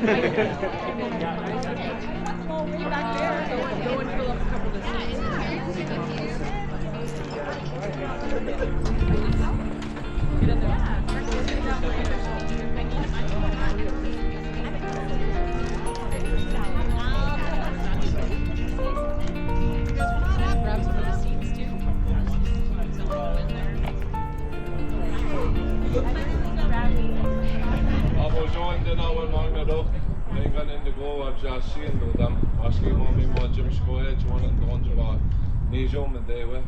Back there, go and fill up a couple of this. Get in there. Grab some of the seats too. So we're all in there. Join the now and long ago. They got in the go of just seeing them. Asking mommy what Jim Square, one and one to our Nijom and they were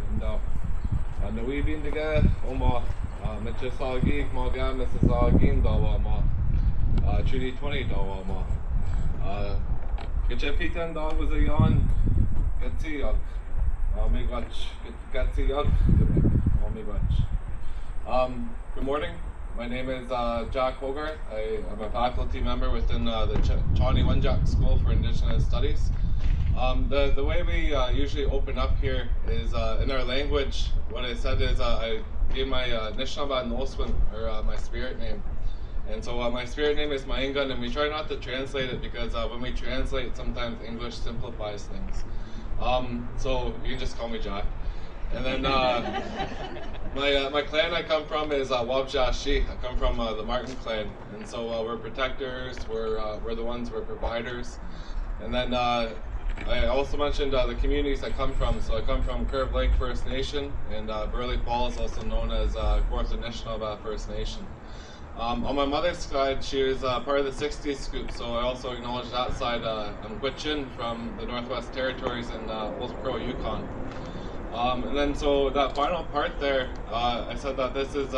and we been together. Mr. Sagi, Morgan, Mrs. Sagin, Dawama, Trudy 20 Dawama. Get your feet and dog was a yawn. Get to you. Me watch. Get to you. Me watch. Good morning. My name is Jack Hogarth. I am a faculty member within the Chani Wenjak School for Indigenous Studies. The way we usually open up here is in our language. What I said is I gave my Nishnaba Noswin, or my spirit name. And so my spirit name is Maingan, and we try not to translate it because when we translate, sometimes English simplifies things. So you can just call me Jack. And then my clan I come from is Wabjashi. I come from the Martin clan, and so we're protectors. We're the ones. We're providers. And then I also mentioned the communities I come from. So I come from Curve Lake First Nation, and Burley Falls, also known as Fourth Anishinaabe First Nation. On my mother's side, she was part of the 60s scoop, so I also acknowledge that side. I'm Gwich'in from the Northwest Territories in Old Crow, Yukon. And then so that final part there, I said that this is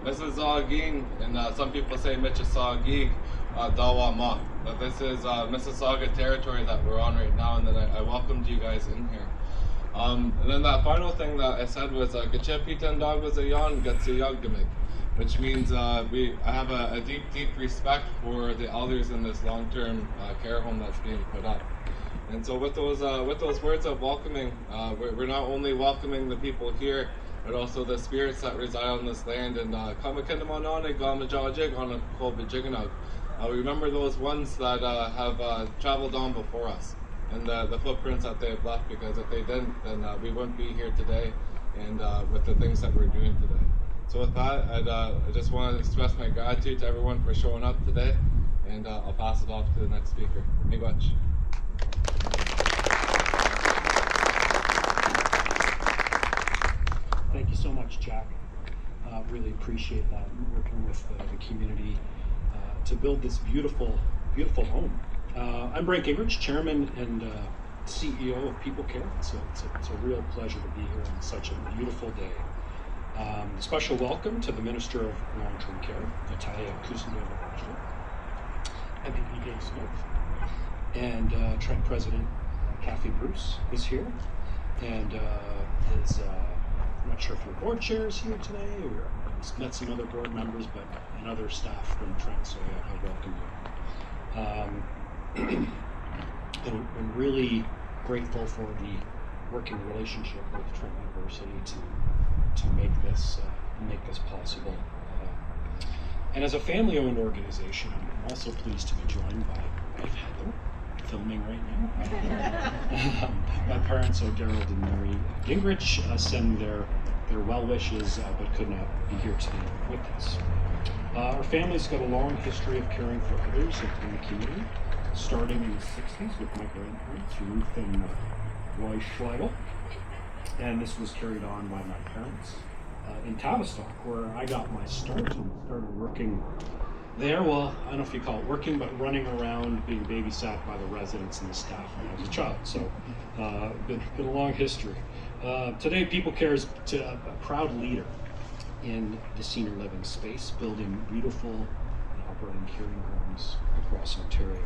Mississauga, and some people say Michissauga, Dawama. That this is Mississauga territory that we're on right now, and then I welcomed you guys in here. And then that final thing that I said was Gachepitan dog was a yon, Gatsiyagdamig, which means I have a deep respect for the elders in this long-term care home that's being put up. And so with those words of welcoming, we're not only welcoming the people here, but also the spirits that reside on this land. And remember those ones that have traveled on before us, and the footprints that they have left, because if they didn't, then we wouldn't be here today, and with the things that we're doing today. So with that, I just want to express my gratitude to everyone for showing up today, and I'll pass it off to the next speaker. Miigwech. Thank you so much, Jack. Really appreciate that, working with the community to build this beautiful home. I'm Brent Gingrich, Chairman and CEO of PeopleCare. It's a real pleasure to be here on such a beautiful day. Special welcome to the Minister of Long-Term Care, Natalia Kuznetsova, MPP Dave Smith, and Trent President Kathy Bruce is here, and I'm not sure if your board chair is here today, or I've met some other board members, and other staff from Trent, so I welcome you. And I'm really grateful for the working relationship with Trent University to make this possible. And as a family-owned organization, I'm also pleased to be joined by wife Heather, filming right now. My parents, Gerald and Mary Gingrich, send their well wishes, but could not be here today with us. Our family's got a long history of caring for others in the community, starting in the 60s with my grandparents, Ruth and Roy Schlegel, and this was carried on by my parents in Tavistock, where I got my start and started working there. Well, I don't know if you call it working, but running around, being babysat by the residents and the staff when I was a child. So, been a long history. Today, PeopleCare is a proud leader in the senior living space, building beautiful and operating caring homes across Ontario.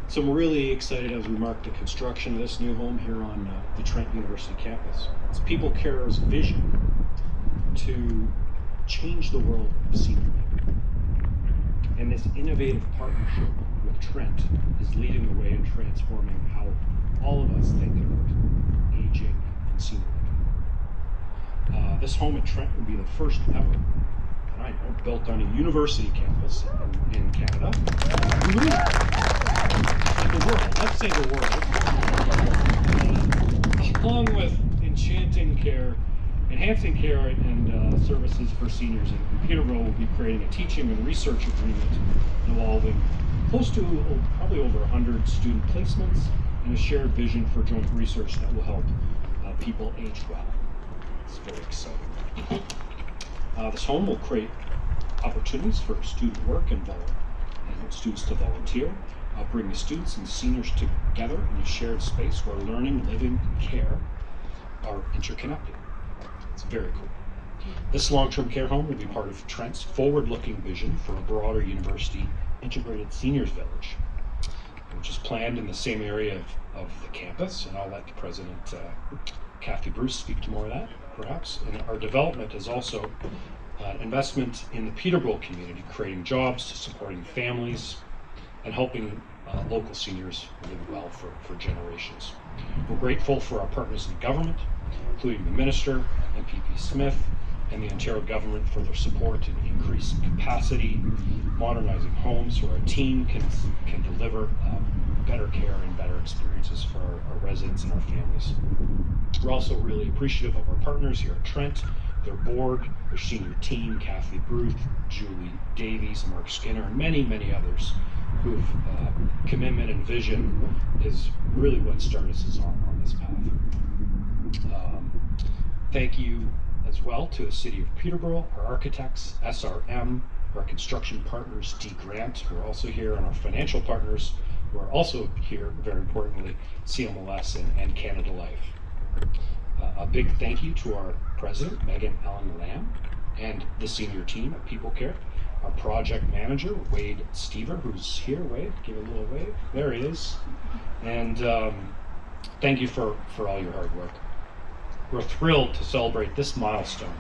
So I'm really excited as we mark the construction of this new home here on the Trent University campus. It's PeopleCare's vision to change the world of senior living. And this innovative partnership with Trent is leading the way in transforming how all of us think about aging and senior living. This home at Trent will be the first ever that I know built on a university campus in Canada. community and the world. Let's say the world. Along with enhancing care and services for seniors in Peterborough, will be creating a teaching and research agreement involving close to probably over 100 student placements and a shared vision for joint research that will help people age well. It's very exciting. This home will create opportunities for student work and students to volunteer, bringing students and seniors together in a shared space where learning, living, and care are interconnected. It's very cool. This long-term care home will be part of Trent's forward-looking vision for a broader university integrated seniors village, which is planned in the same area of the campus, and I'll let the president, Kathy Bruce, speak to more of that, perhaps. And our development is also investment in the Peterborough community, creating jobs, supporting families, and helping local seniors live well for generations. We're grateful for our partners in government, including the Minister, MPP Smith, and the Ontario government for their support in increasing capacity, modernizing homes so our team can deliver better care and better experiences for our residents and our families. We're also really appreciative of our partners here at Trent, their board, their senior team, Kathy Bruce, Julie Davies, Mark Skinner, and many, many others whose commitment and vision is really what started us on this path. Thank you as well to the City of Peterborough, our architects, SRM, our construction partners, D Grant, who are also here, and our financial partners, who are also here, very importantly, CMLS and Canada Life. A big thank you to our president, Megan Allen Lamb, and the senior team at PeopleCare, our project manager, Wade Stever, who's here. Wade, give a little wave. There he is. And thank you for all your hard work. We're thrilled to celebrate this milestone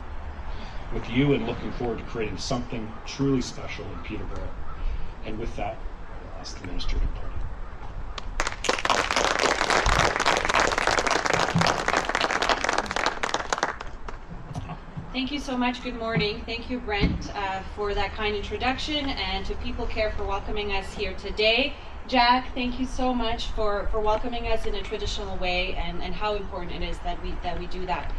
with you and looking forward to creating something truly special in Peterborough. And with that, I'll ask the minister to pray. Thank you so much. Good morning. Thank you, Brent, for that kind introduction, and to PeopleCare for welcoming us here today. Jack, thank you so much for welcoming us in a traditional way, and how important it is that we do that.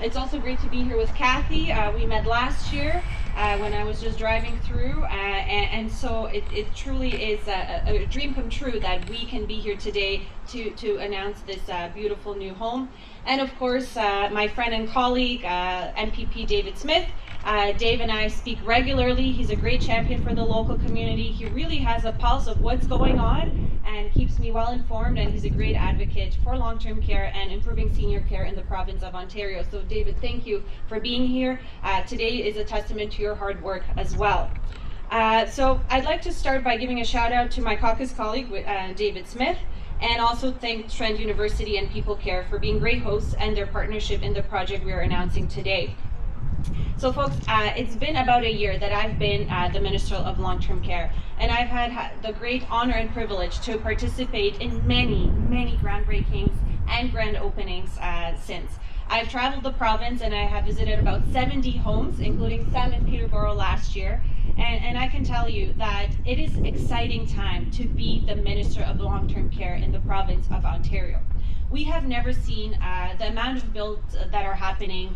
It's also great to be here with Kathy. We met last year when I was just driving through, and so it truly is a dream come true that we can be here today to announce this beautiful new home. And of course, my friend and colleague, MPP David Smith. Dave and I speak regularly. He's a great champion for the local community. He really has a pulse of what's going on and keeps me well informed, and he's a great advocate for long-term care and improving senior care in the province of Ontario. So David, thank you for being here. Today is a testament to your hard work as well. So I'd like to start by giving a shout out to my caucus colleague, David Smith, and also thank Trent University and PeopleCare for being great hosts and their partnership in the project we are announcing today. So folks, it's been about a year that I've been the Minister of Long-Term Care, and I've had the great honor and privilege to participate in many, many groundbreakings and grand openings since. I've traveled the province and I have visited about 70 homes, including some in Peterborough last year, and I can tell you that it is exciting time to be the Minister of Long-Term Care in the province of Ontario. We have never seen the amount of builds that are happening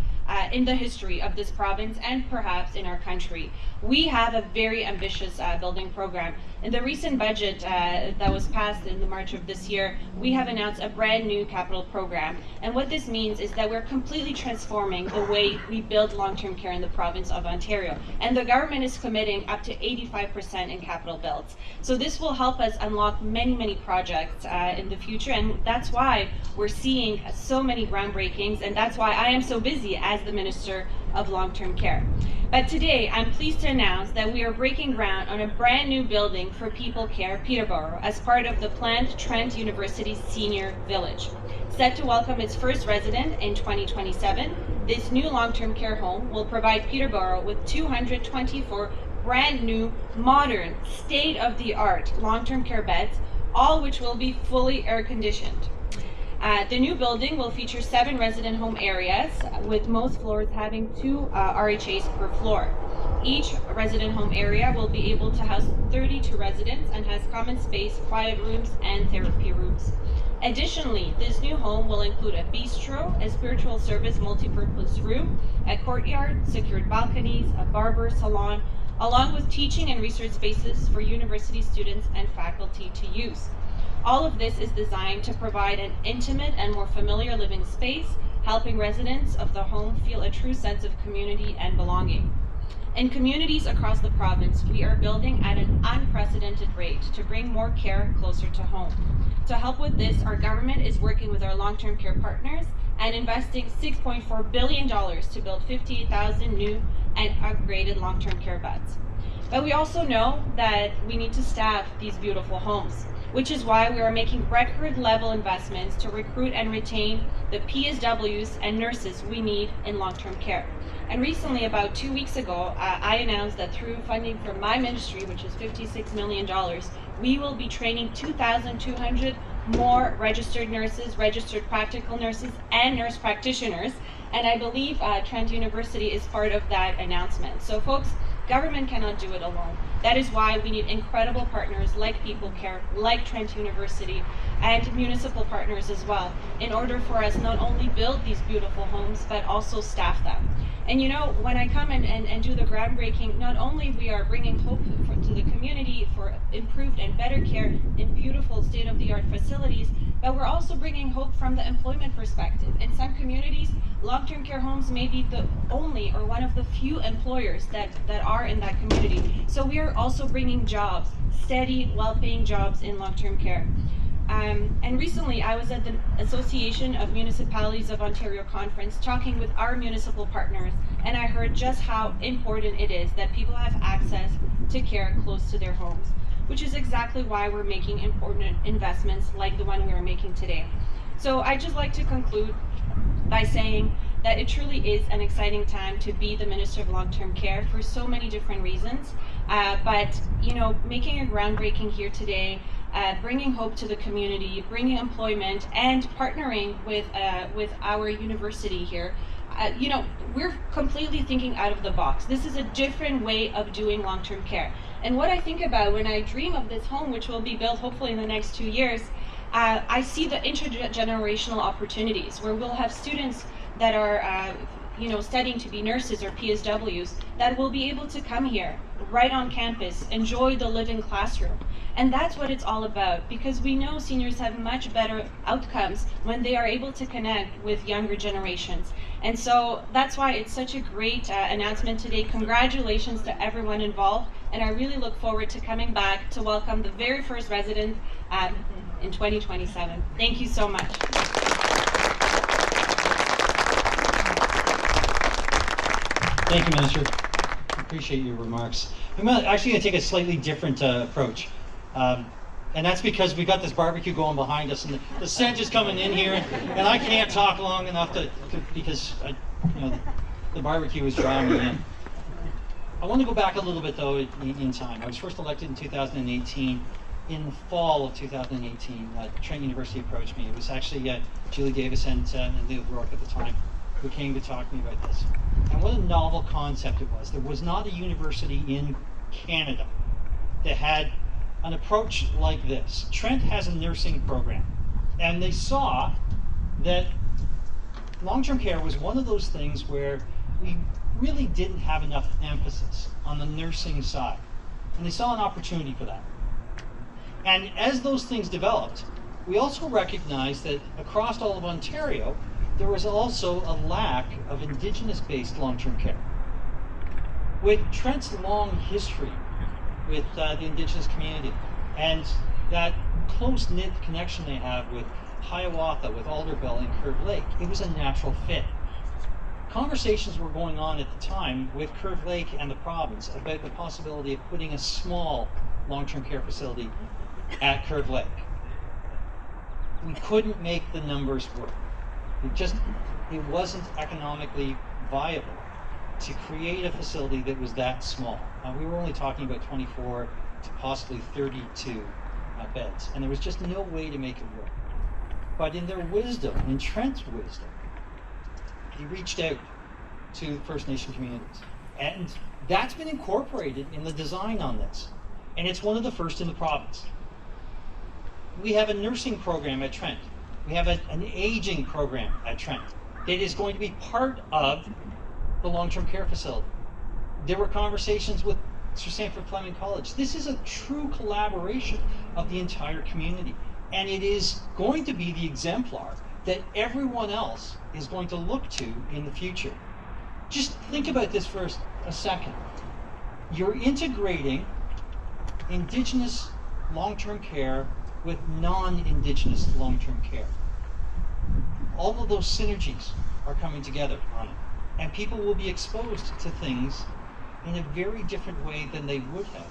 in the history of this province and perhaps in our country. We have a very ambitious building program. In the recent budget that was passed in the March of this year, we have announced a brand new capital program. And what this means is that we're completely transforming the way we build long-term care in the province of Ontario. And the government is committing up to 85% in capital builds. So this will help us unlock many, many projects in the future. And that's why we're seeing so many groundbreakings. And that's why I am so busy as the Minister of Long-Term Care. But today, I'm pleased to announce that we are breaking ground on a brand new building for PeopleCare Peterborough as part of the planned Trent University Senior Village. Set to welcome its first resident in 2027, this new long-term care home will provide Peterborough with 224 brand new, modern, state-of-the-art long-term care beds, all which will be fully air-conditioned. The new building will feature 7 resident home areas, with most floors having 2 RHAs per floor. Each resident home area will be able to house 32 residents and has common space, quiet rooms, and therapy rooms. Additionally, this new home will include a bistro, a spiritual service multi-purpose room, a courtyard, secured balconies, a barber salon, along with teaching and research spaces for university students and faculty to use. All of this is designed to provide an intimate and more familiar living space, helping residents of the home feel a true sense of community and belonging. In communities across the province, we are building at an unprecedented rate to bring more care closer to home. To help with this, our government is working with our long-term care partners and investing $6.4 billion to build 58,000 new and upgraded long-term care beds. But we also know that we need to staff these beautiful homes, which is why we are making record-level investments to recruit and retain the PSWs and nurses we need in long-term care. And recently, about 2 weeks ago, I announced that through funding from my ministry, which is $56 million, we will be training 2,200 more registered nurses, registered practical nurses, and nurse practitioners. And I believe Trent University is part of that announcement. So folks, government cannot do it alone. That is why we need incredible partners like PeopleCare, like Trent University, and municipal partners as well, in order for us not only build these beautiful homes, but also staff them. And you know, when I come and do the groundbreaking, not only we are bringing hope to the community for improved and better care in beautiful state-of-the-art facilities, but we're also bringing hope from the employment perspective. In some communities, long-term care homes may be the only or one of the few employers that are in that community. So we are also bringing jobs, steady, well-paying jobs in long-term care. And recently I was at the Association of Municipalities of Ontario conference talking with our municipal partners, and I heard just how important it is that people have access to care close to their homes, which is exactly why we're making important investments like the one we are making today. So I'd just like to conclude by saying that it truly is an exciting time to be the Minister of Long-Term Care for so many different reasons. But you know, making a groundbreaking here today, bringing hope to the community, bringing employment, and partnering with our university here, you know, we're completely thinking out of the box. This is a different way of doing long-term care. And what I think about when I dream of this home, which will be built hopefully in the next 2 years, I see the intergenerational opportunities where we'll have students that are you know, studying to be nurses or PSWs that will be able to come here right on campus, enjoy the living classroom. And that's what it's all about, because we know seniors have much better outcomes when they are able to connect with younger generations. And so that's why it's such a great announcement today. Congratulations to everyone involved, and I really look forward to coming back to welcome the very first resident in 2027. Thank you so much. Thank you, Minister. I appreciate your remarks. I'm actually going to take a slightly different approach. And that's because we got this barbecue going behind us, and the scent is coming in here, and I can't talk long enough because you know, the barbecue is drawing me in. I want to go back a little bit, though, in time. I was first elected in 2018. In the fall of 2018, Trent University approached me. It was actually Julie Davis and Leo Brock at the time who came to talk to me about this. And what a novel concept it was. There was not a university in Canada that had an approach like this. Trent has a nursing program, and they saw that long-term care was one of those things where we really didn't have enough emphasis on the nursing side, and they saw an opportunity for that. And as those things developed, we also recognized that across all of Ontario, there was also a lack of Indigenous-based long-term care. With Trent's long history with the Indigenous community and that close-knit connection they have with Hiawatha, with Alderville and Curve Lake, it was a natural fit. Conversations were going on at the time with Curve Lake and the province about the possibility of putting a small long-term care facility at Curve Lake. We couldn't make the numbers work. It wasn't economically viable to create a facility that was that small. We were only talking about 24 to possibly 32 beds, and there was just no way to make it work. But in their wisdom, in Trent's wisdom, he reached out to First Nation communities. And that's been incorporated in the design on this. And it's one of the first in the province. We have a nursing program at Trent. We have an aging program at Trent that is going to be part of the long-term care facility. There were conversations with Sir Sanford Fleming College. This is a true collaboration of the entire community. And it is going to be the exemplar that everyone else is going to look to in the future. Just think about this for a second. You're integrating Indigenous long-term care with non-Indigenous long-term care. All of those synergies are coming together on it. And people will be exposed to things in a very different way than they would have.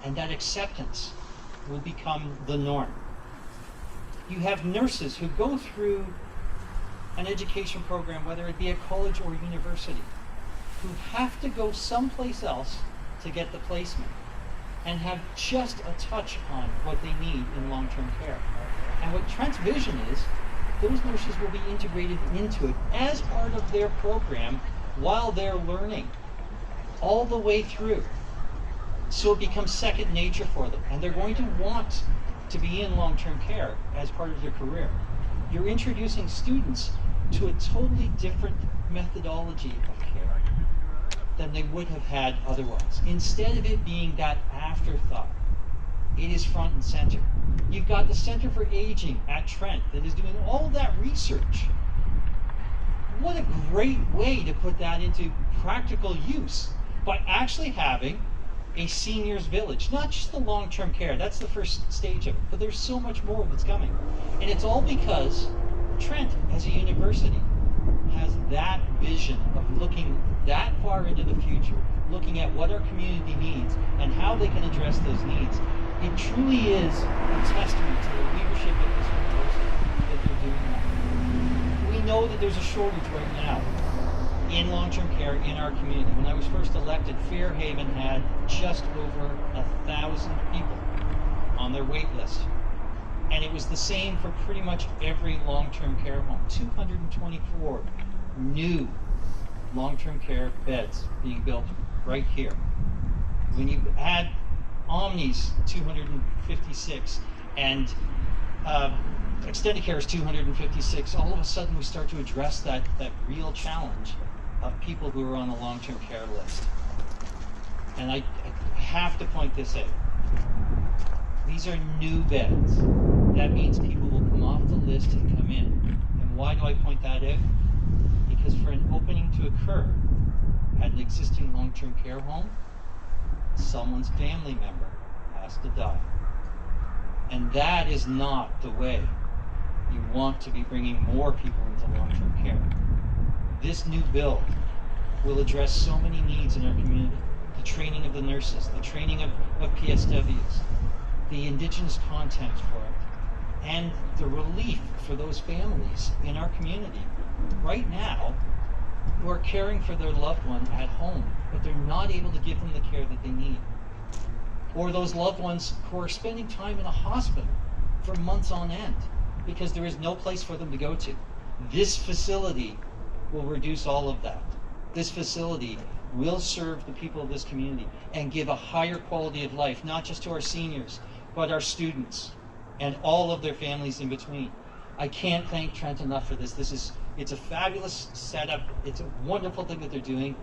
And that acceptance will become the norm. You have nurses who go through an education program, whether it be a college or university, who have to go someplace else to get the placement and have just a touch on what they need in long-term care. And what Trent's vision is, those nurses will be integrated into it as part of their program while they're learning all the way through. So it becomes second nature for them, and they're going to want to be in long-term care as part of their career. You're introducing students to a totally different methodology of care than they would have had otherwise. Instead of it being that afterthought, it is front and center. You've got the Center for Aging at Trent that is doing all that research. What a great way to put that into practical use by actually having a seniors village, not just the long-term care, that's the first stage of it, but there's so much more that's coming. And it's all because Trent, as a university, has that vision of looking that far into the future, looking at what our community needs and how they can address those needs. It truly is a testament to the leadership of this university that they're doing that. We know that there's a shortage right now in long-term care in our community. When I was first elected, Fairhaven had just over 1,000 people on their wait list. And it was the same for pretty much every long-term care home. 224 new long-term care beds being built right here. When you add Omni's 256 and Extended Care's 256, all of a sudden we start to address that real challenge of people who are on a long-term care list. And I have to point this out. These are new beds. That means people will come off the list and come in. And why do I point that out? Because for an opening to occur at an existing long-term care home, someone's family member has to die. And that is not the way you want to be bringing more people into long-term care. This new bill will address so many needs in our community. The training of the nurses, the training of PSWs, the Indigenous content for it, and the relief for those families in our community right now who are caring for their loved one at home, but they're not able to give them the care that they need. Or those loved ones who are spending time in a hospital for months on end because there is no place for them to go to. This facility will reduce all of that. This facility will serve the people of this community and give a higher quality of life, not just to our seniors, but our students and all of their families in between. I can't thank Trent enough for this. It's a fabulous setup. It's a wonderful thing that they're doing,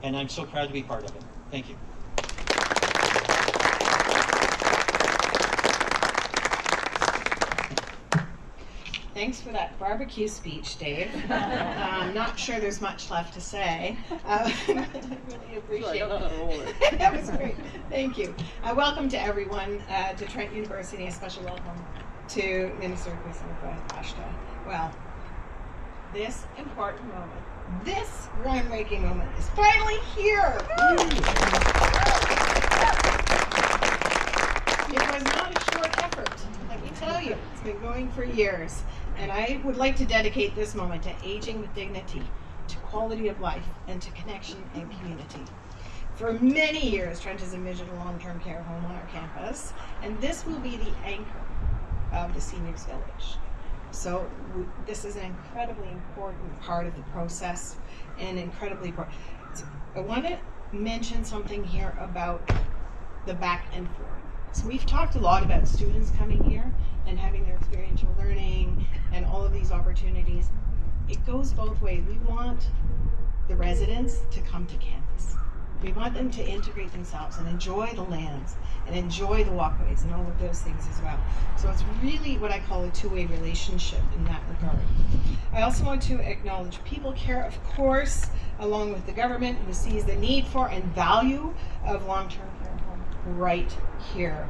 and I'm so proud to be part of it. Thank you. Thanks for that barbecue speech, Dave. I'm not sure there's much left to say. I really appreciate it. That was great. Thank you. Welcome to everyone to Trent University. A special welcome to Minister Ashta. Well, this important moment, this groundbreaking moment is finally here. It was not a short effort, let me tell you. It's been going for years. And I would like to dedicate this moment to aging with dignity, to quality of life, and to connection and community. For many years, Trent has envisioned a long-term care home on our campus, and this will be the anchor of the Seniors Village. So this is an incredibly important part of the process, and incredibly important. I want to mention something here about the back and forth. So we've talked a lot about students coming here and having their experiential learning and all of these opportunities. It goes both ways. We want the residents to come to campus. We want them to integrate themselves and enjoy the lands and enjoy the walkways and all of those things as well. So it's really what I call a two-way relationship in that regard. I also want to acknowledge PeopleCare, of course, along with the government, who sees the need for and value of long-term care home right here.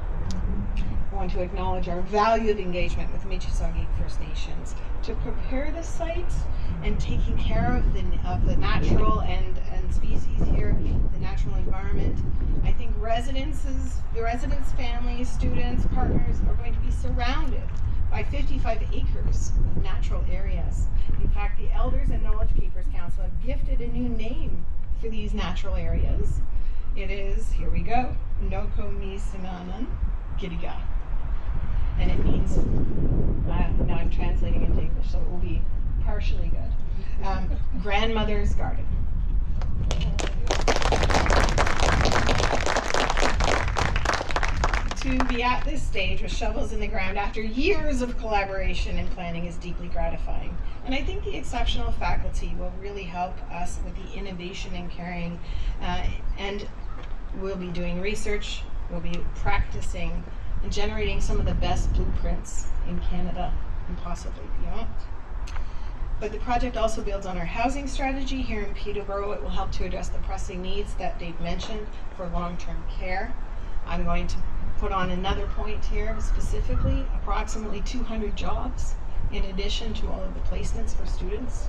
I want to acknowledge our valued engagement with Mississauga First Nations to prepare the site and taking care of the natural and species here, the natural environment. I think the residents, families, students, partners are going to be surrounded by 55 acres of natural areas. In fact, the Elders and Knowledge Keepers Council have gifted a new name for these natural areas. It is, here we go, Noko Mi Sinanan Gidiga. And it means, now I'm translating into English, so it will be partially good. Grandmother's garden. To be at this stage with shovels in the ground after years of collaboration and planning is deeply gratifying. And I think the exceptional faculty will really help us with the innovation and caring, and we'll be doing research, we'll be practicing and generating some of the best blueprints in Canada and possibly beyond. But the project also builds on our housing strategy here in Peterborough. It will help to address the pressing needs that Dave mentioned for long-term care. I'm going to put on another point here, specifically approximately 200 jobs in addition to all of the placements for students.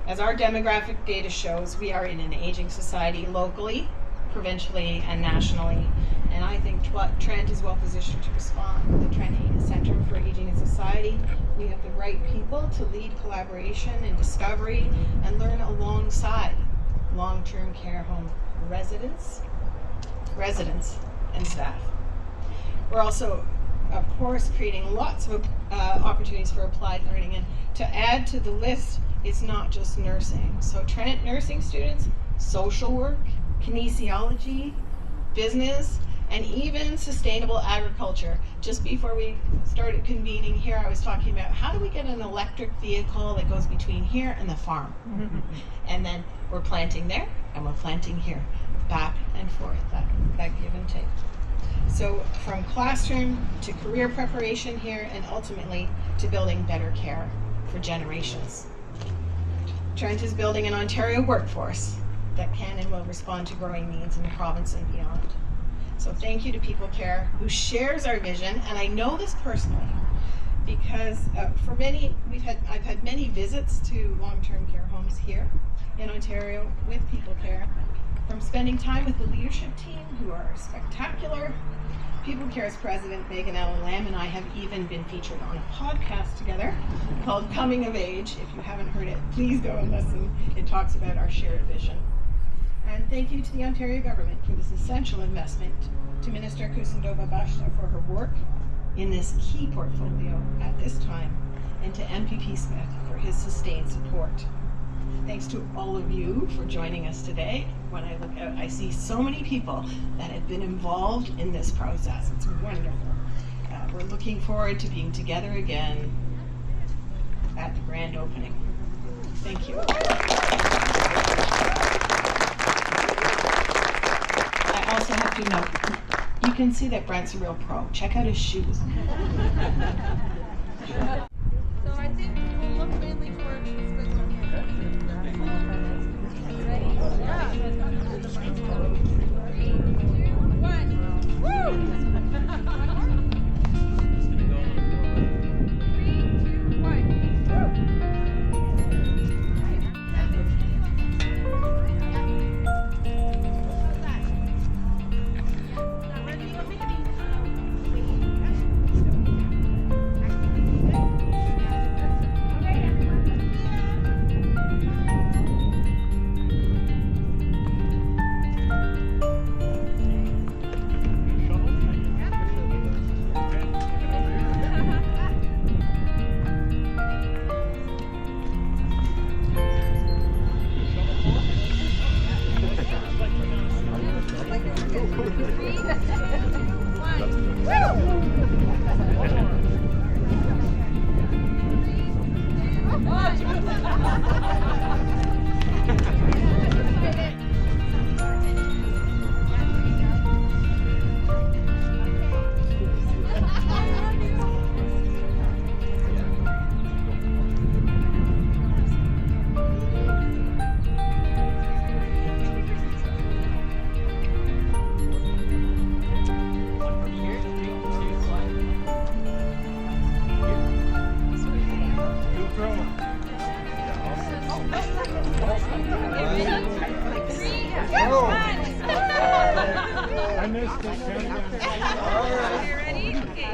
As our demographic data shows, we are in an aging society locally, provincially, and nationally. And I think Trent is well positioned to respond. With the Trent Center for Aging in Society, we have the right people to lead collaboration and discovery and learn alongside long-term care home residents, and staff. We're also, of course, creating lots of opportunities for applied learning. And to add to the list, it's not just nursing. So Trent nursing students, social work, kinesiology, business, and even sustainable agriculture. Just before we started convening here, I was talking about how do we get an electric vehicle that goes between here and the farm? And then we're planting there and we're planting here, back and forth, that give and take. So from classroom to career preparation here, and ultimately to building better care for generations. Trent is building an Ontario workforce that can and will respond to growing needs in the province and beyond. So thank you to PeopleCare, who shares our vision, and I know this personally because I've had many visits to long-term care homes here in Ontario with PeopleCare, from spending time with the leadership team, who are spectacular. PeopleCare's president, Megan Allen Lamb, and I have even been featured on a podcast together called Coming of Age. If you haven't heard it, please go and listen. It talks about our shared vision. And thank you to the Ontario government for this essential investment, to Minister Kusindova Bashta for her work in this key portfolio at this time, and to MPP Smith for his sustained support. Thanks to all of you for joining us today. When I look out, I see so many people that have been involved in this process. It's wonderful. We're looking forward to being together again at the grand opening. Thank you. I also have to note, you can see that Brent's a real pro. Check out his shoes. So I think we'll look mainly towards this big one here. Ready? Yeah. 3, 2, 1. Woo! 3, 2, 1. Woo!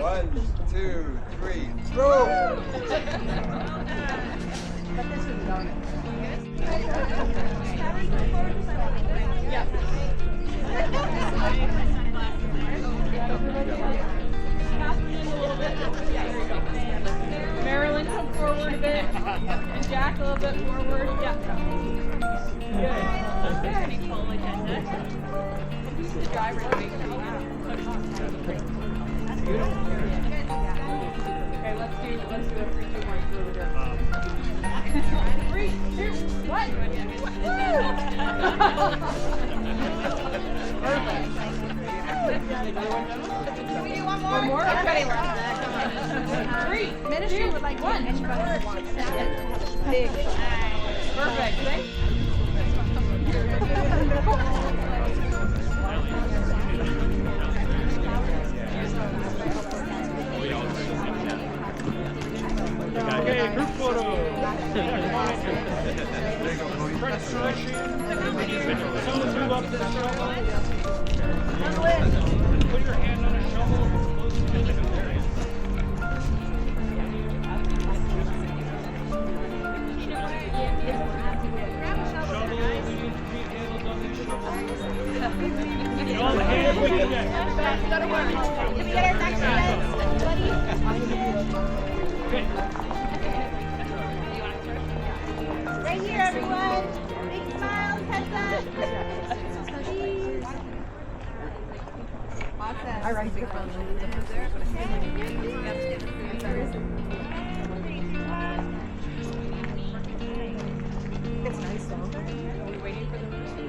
1, 2, 3, throw! Marilyn, come forward a bit. And Jack, a little bit forward. Yeah. Good. Very full agenda. The driver's big. Okay, let's do a 3, 2, 1 over there. 3, 2, 1. Perfect. Can we do one more? One more? Okay. 3, ministry would like 1. Big. Perfect. Thanks. Okay, group photo. Credit selection. Someone move up to the shovel. Put your hand on a shovel. All the hands we can get. Can we get our next one? Okay. Right here, everyone. Big smiles, heads up. Cheese. Awesome. I write big smiles. It's nice though. We're waiting for the minister.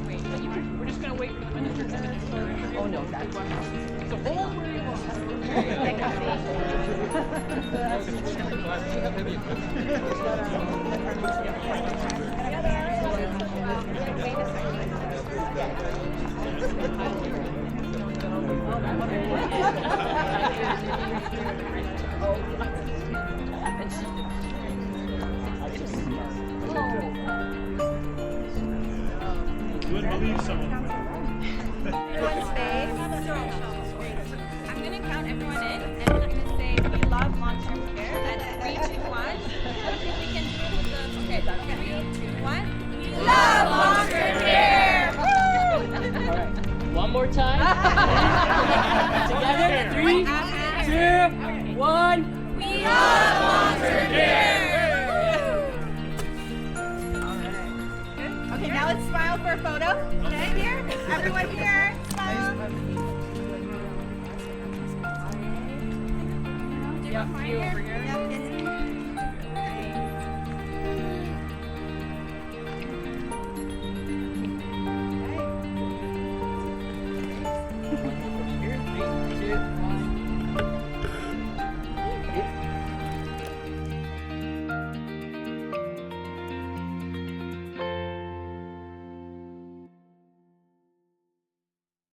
Wait, but we're just gonna wait for the minister to finish. Oh no, that's one. So hold where you You wouldn't believe someone. Everyone stay. I'm going to count everyone in, and we're going to say we love long-term care. That's 3, 2, 1. I think we can do it with the, okay, 3, 2, 1. We love long-term care! Woo! All right. One more time. Together. 3, 2, 1. We love long-term care! Okay, now let's smile for a photo. Okay, here. Everyone here. Smile. Yeah, you over here. Yep,